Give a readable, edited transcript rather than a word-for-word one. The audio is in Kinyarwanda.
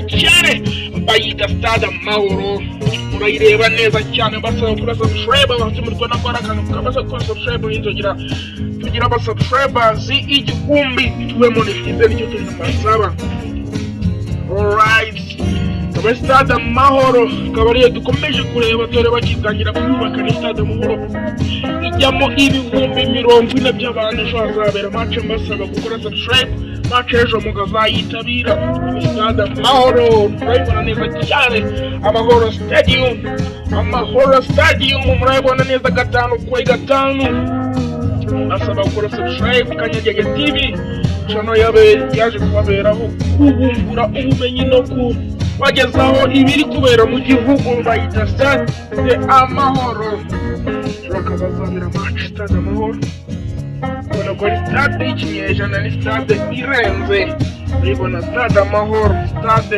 cyane bayita stade Amahoro murayireba neza cyane basaba kuri subscribe bafite muri Rwanda kwa akantu kabasa kuri subscribe inzogira tugira aba subscribers igihumbi tuwe monetize nicyo kintu basaba. Alright, kaba stade Amahoro kabariye dukomeje kureba dore bakigangira kubaka stade Amahoro ijyamo ibihumbi 40 by'abantu ejo hazabera match mbasaba gukora subscribe match ejo mugazayitabira stade Amahoro murayibona neza cyane Amahoro Stadium murayibona neza 5/5 asaba gukora subscribe Kanyagege TV chano yaje kubaberaho kubumbura ubumenyi no wagezaho ibiri kubera mu gihugu bayita stade Amahoro bakabazabira match stade Amahoro bona ko stade ikinyejana ni stade irenze ibona stade Amahoro stade